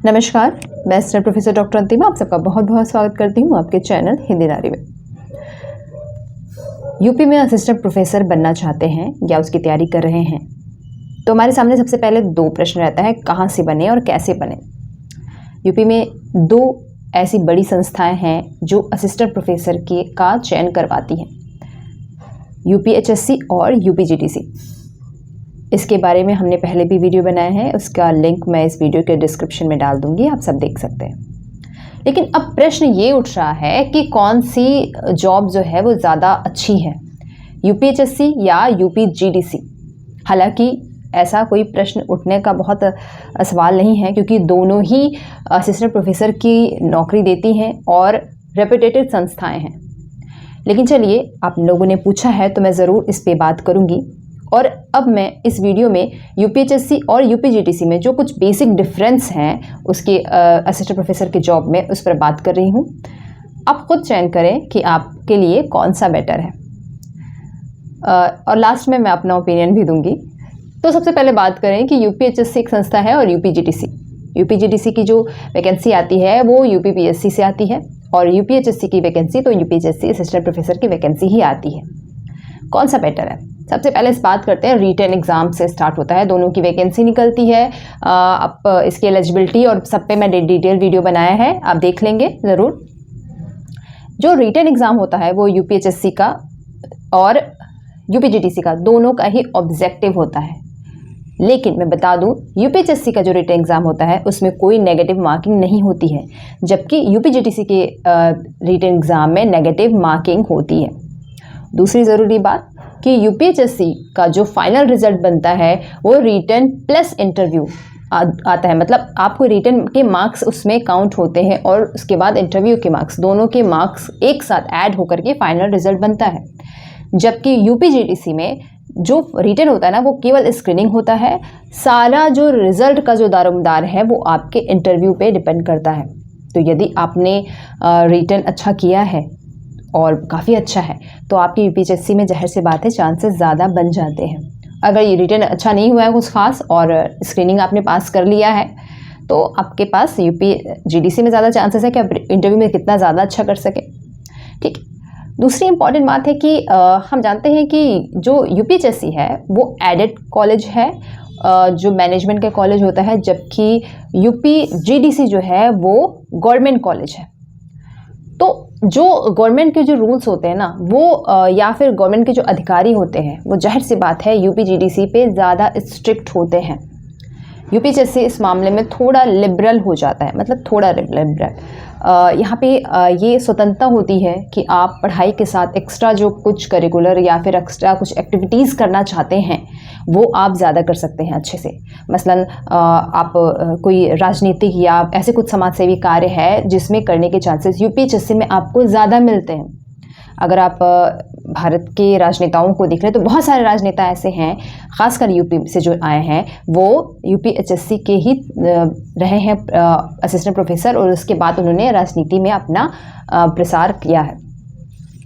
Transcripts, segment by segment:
नमस्कार, मैं star professor doctor अंतिमा आप सबका बहुत बहुत स्वागत करती हूँ आपके चैनल हिंदी नारी में। यूपी में असिस्टेंट प्रोफेसर बनना चाहते हैं या उसकी तैयारी कर रहे हैं तो हमारे सामने सबसे पहले दो प्रश्न रहता है, कहाँ से बने और कैसे बने। यूपी में दो ऐसी बड़ी संस्थाएं हैं जो असिस्टेंट प्रोफेसर का चयन करवाती हैं, यूपीएचएससी और यूपीजीटीसी। इसके बारे में हमने पहले भी वीडियो बनाया है, उसका लिंक मैं इस वीडियो के डिस्क्रिप्शन में डाल दूंगी, आप सब देख सकते हैं। लेकिन अब प्रश्न ये उठ रहा है कि कौन सी जॉब जो है वो ज़्यादा अच्छी है, यूपीएचएससी या यूपीजीटीसी। हालांकि ऐसा कोई प्रश्न उठने का बहुत सवाल नहीं है, क्योंकि दोनों ही असिस्टेंट प्रोफेसर की नौकरी देती हैं और रेपुटेटेड संस्थाएं हैं। लेकिन चलिए, आप लोगों ने पूछा है तो मैं ज़रूर इस पे बात करूंगी। और अब मैं इस वीडियो में यूपीएचएससी और यूपीजीटीसी में जो कुछ बेसिक डिफरेंस हैं उसके असिस्टेंट प्रोफेसर के जॉब में, उस पर बात कर रही हूँ। आप खुद चयन करें कि आपके लिए कौन सा बेटर है, और लास्ट में मैं अपना ओपिनियन भी दूंगी। तो सबसे पहले बात करें कि यूपीएचएससी एक संस्था है और यूपीजीटीसी की जो वैकेंसी आती है वो यूपीपीएससी से आती है, और यूपीएचएससी की वैकेंसी तो यूपीएचएससी असिस्टेंट प्रोफेसर की वैकेंसी ही आती है। कौन सा बेटर है, सबसे पहले इस बात करते हैं। रिटन एग्ज़ाम से स्टार्ट होता है, दोनों की वैकेंसी निकलती है। अब इसकी एलिजिबिलिटी और सब पे मैं डिटेल वीडियो बनाया है, आप देख लेंगे ज़रूर। जो रिटन एग्ज़ाम होता है वो यूपीएचएससी का और यूपीजीटीसी का दोनों का ही ऑब्जेक्टिव होता है। लेकिन मैं बता दूं, यूपीएचएससी का जो रिटन एग्ज़ाम होता है उसमें कोई नेगेटिव मार्किंग नहीं होती है, जबकि यूपीजीटीसी के रिटन एग्ज़ाम में नेगेटिव मार्किंग होती है। दूसरी ज़रूरी बात कि यूपीएचएससी का जो फाइनल रिजल्ट बनता है वो रिटन प्लस इंटरव्यू आता है, मतलब आपको रिटन के मार्क्स उसमें काउंट होते हैं और उसके बाद इंटरव्यू के मार्क्स, दोनों के मार्क्स एक साथ ऐड होकर के फाइनल रिजल्ट बनता है। जबकि यूपीजीटीसी में जो रिटन होता है ना, वो केवल स्क्रीनिंग होता है, सारा जो रिजल्ट का जो दारोमदार है वो आपके इंटरव्यू पे डिपेंड करता है। तो यदि आपने रिटन अच्छा किया है और काफ़ी अच्छा है तो आपकी यूपीएचएससी में ज़ाहिर सी बात है चांसेस ज़्यादा बन जाते हैं। अगर ये रिटन अच्छा नहीं हुआ है कुछ खास और स्क्रीनिंग आपने पास कर लिया है तो आपके पास यूपीजीटीसी में ज़्यादा चांसेस है कि आप इंटरव्यू में कितना ज़्यादा अच्छा कर सकें। ठीक। दूसरी इंपॉर्टेंट बात है कि हम जानते हैं कि जो यूपीएचएससी है वो एडेड कॉलेज है, जो मैनेजमेंट का कॉलेज होता है, जबकि यूपीजीटीसी जो है वो गवर्नमेंट कॉलेज है। तो जो गवर्नमेंट के जो रूल्स होते हैं ना वो या फिर गवर्नमेंट के जो अधिकारी होते हैं वो ज़ाहिर सी बात है यूपीजीटीसी पे ज़्यादा स्ट्रिक्ट होते हैं। यूपीएचएससी इस मामले में थोड़ा लिबरल हो जाता है, मतलब थोड़ा लिबरल। यहाँ पे ये स्वतंत्रता होती है कि आप पढ़ाई के साथ एक्स्ट्रा जो कुछ करिकुलर या फिर एक्स्ट्रा कुछ एक्टिविटीज़ करना चाहते हैं वो आप ज़्यादा कर सकते हैं अच्छे से। मसलन आप कोई राजनीतिक या ऐसे कुछ समाजसेवी कार्य है जिसमें करने के चांसेस यूपीएचएससी में आपको ज़्यादा मिलते हैं। अगर आप भारत के राजनेताओं को देख रहे हैं तो बहुत सारे राजनेता ऐसे हैं, ख़ासकर यूपी से जो आए हैं वो यूपीएचएससी के ही रहे हैं असिस्टेंट प्रोफेसर, और उसके बाद उन्होंने राजनीति में अपना प्रसार किया है।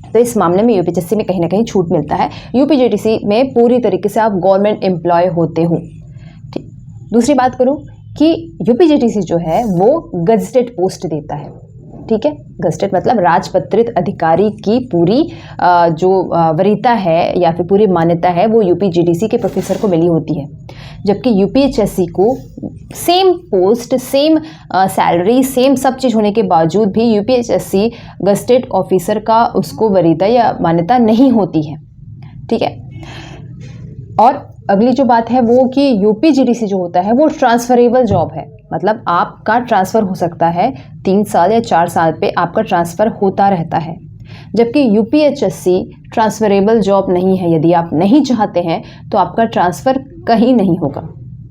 तो इस मामले में यूपीएचएससी में कहीं ना कहीं छूट मिलता है, यूपीजीटीसी में पूरी तरीके से आप गवर्नमेंट एम्प्लॉय होते हो। ठीक। दूसरी बात करूँ कि यूपीजीटीसी जो है वो गजटेड पोस्ट देता है। ठीक है, गजटेड मतलब राजपत्रित अधिकारी की पूरी जो वरीयता है या फिर पूरी मान्यता है वो यूपीजीटीसी के प्रोफेसर को मिली होती है, जबकि यूपीएचएससी को same post, same salary, same सब चीज़ होने के बावजूद भी यूपीएचएससी गजटेड ऑफिसर का उसको वरीयता या मान्यता नहीं होती है। ठीक है। और अगली जो बात है वो कि यूपीजीटीसी जो होता है वो ट्रांसफरेबल जॉब है, मतलब आपका ट्रांसफ़र हो सकता है 3 साल या 4 साल पे आपका ट्रांसफ़र होता रहता है, जबकि यूपीएचएससी ट्रांसफरेबल जॉब नहीं है। यदि आप नहीं चाहते हैं तो आपका ट्रांसफ़र कहीं नहीं होगा।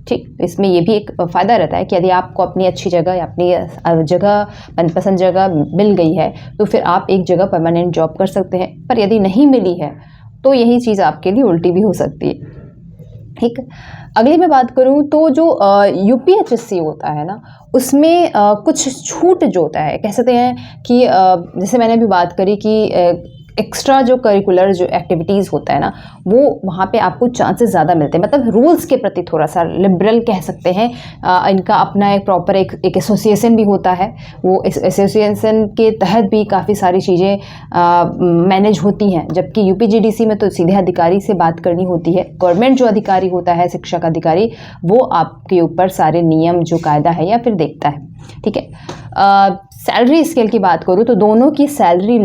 ठीक। इसमें ये भी एक फ़ायदा रहता है कि यदि आपको अपनी अच्छी जगह या अपनी जगह मनपसंद जगह मिल गई है तो फिर आप एक जगह परमानेंट जॉब कर सकते हैं, पर यदि नहीं मिली है तो यही चीज़ आपके लिए उल्टी भी हो सकती है। ठीक। अगली मैं बात करूं तो जो यूपीएचएससी होता है ना उसमें कुछ छूट जो होता है, कह सकते हैं कि जैसे मैंने अभी बात करी कि एक्स्ट्रा जो करिकुलर जो एक्टिविटीज़ होता है ना, वो वहाँ पे आपको चांसेस ज़्यादा मिलते हैं। मतलब रूल्स के प्रति थोड़ा सा लिबरल कह सकते हैं। इनका अपना एक प्रॉपर एक एसोसिएशन भी होता है, वो एसोसिएशन के तहत भी काफ़ी सारी चीज़ें मैनेज होती हैं। जबकि यूपीजीडीसी में तो सीधे अधिकारी से बात करनी होती है। गवर्नमेंट जो अधिकारी होता है, शिक्षक अधिकारी, वो आपके ऊपर सारे नियम जो कायदा है या फिर देखता है, ठीक है। सैलरी स्केल की बात करूँ तो दोनों की सैलरी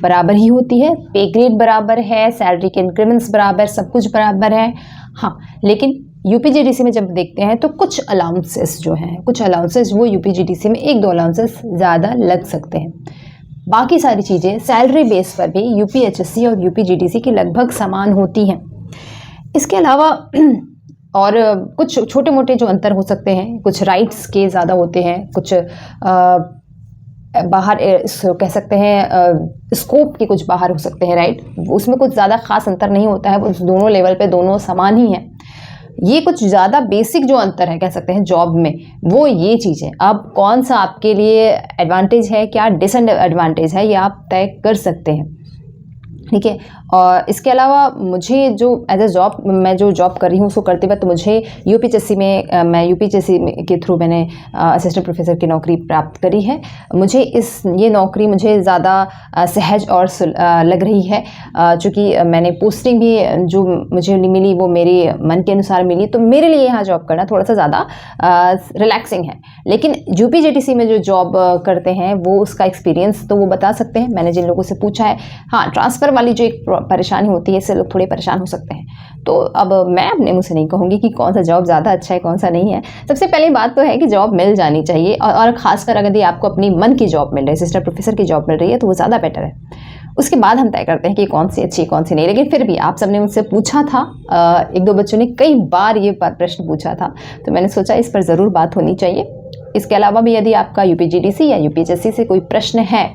बराबर ही होती है, पे ग्रेड बराबर है, सैलरी के इंक्रीमेंट्स बराबर, सब कुछ बराबर है। हाँ, लेकिन यूपीजीडीसी में जब देखते हैं तो कुछ अलाउंसेस जो हैं, कुछ अलाउंसेस वो यूपीजीडीसी में 1-2 अलाउंसेस ज़्यादा लग सकते हैं। बाकी सारी चीज़ें सैलरी बेस पर भी यूपीएचएससी और यूपीजीडीसी की लगभग समान होती हैं। इसके अलावा और कुछ छोटे मोटे जो अंतर हो सकते हैं, कुछ राइट्स के ज़्यादा होते हैं, कुछ बाहर कह सकते हैं स्कोप के कुछ बाहर हो सकते हैं, राइट। उसमें कुछ ज़्यादा खास अंतर नहीं होता है, वो दोनों लेवल पे दोनों समान ही हैं। ये कुछ ज़्यादा बेसिक जो अंतर है कह सकते हैं जॉब में, वो ये चीज़ है। अब कौन सा आपके लिए एडवांटेज है, क्या डिसएडवांटेज है, ये आप तय कर सकते हैं, ठीक है। और इसके अलावा मुझे जो एज ए जॉब, मैं जो जॉब कर रही हूँ उसको करते वक्त मुझे यूपीएचएससी में, मैं यूपीएचएससी के थ्रू मैंने असिस्टेंट प्रोफेसर की नौकरी प्राप्त करी है। मुझे ये नौकरी मुझे ज़्यादा सहज और लग रही है, चूँकि मैंने पोस्टिंग भी जो मुझे मिली वो मेरे मन के अनुसार मिली, तो मेरे लिए यहाँ जॉब करना थोड़ा सा ज़्यादा रिलैक्सिंग है। लेकिन यूपीजीडीसी में जो जॉब करते हैं वो उसका एक्सपीरियंस तो वो बता सकते हैं, मैंने जिन लोगों से पूछा है। हाँ, ट्रांसफ़र वाली जो एक परेशानी होती है, इससे लोग थोड़े परेशान हो सकते हैं। तो अब मैं अपने मुँह से नहीं कहूँगी कि कौन सा जॉब ज़्यादा अच्छा है, कौन सा नहीं है। सबसे पहली बात तो है कि जॉब मिल जानी चाहिए, और ख़ासकर अगर आपको अपनी मन की जॉब मिल रही है, असिस्टेंट प्रोफेसर की जॉब मिल रही है, तो वो ज़्यादा बेटर है। उसके बाद हम तय करते हैं कि कौन सी अच्छी कौन सी नहीं। लेकिन फिर भी आप सबने मुझसे पूछा था, 1-2 बच्चों ने कई बार ये प्रश्न पूछा था, तो मैंने सोचा इस पर ज़रूर बात होनी चाहिए। इसके अलावा भी यदि आपका यूपीजीडीसी या यूपीएचएससी से कोई प्रश्न है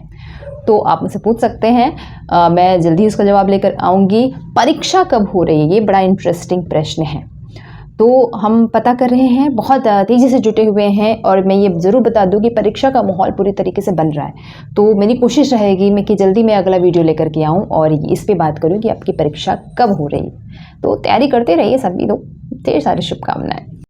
तो आप मुझसे पूछ सकते हैं, मैं जल्दी उसका जवाब लेकर आऊँगी। परीक्षा कब हो रही है, ये बड़ा इंटरेस्टिंग प्रश्न है। तो हम पता कर रहे हैं, बहुत तेज़ी से जुटे हुए हैं, और मैं ये ज़रूर बता दूं कि परीक्षा का माहौल पूरी तरीके से बन रहा है। तो मेरी कोशिश रहेगी कि जल्दी मैं अगला वीडियो लेकर के आऊँ और इस पे बात करूँ कि आपकी परीक्षा कब हो रही है। तो तैयारी करते रहिए सभी लोग, ढेर सारी शुभकामनाएँ।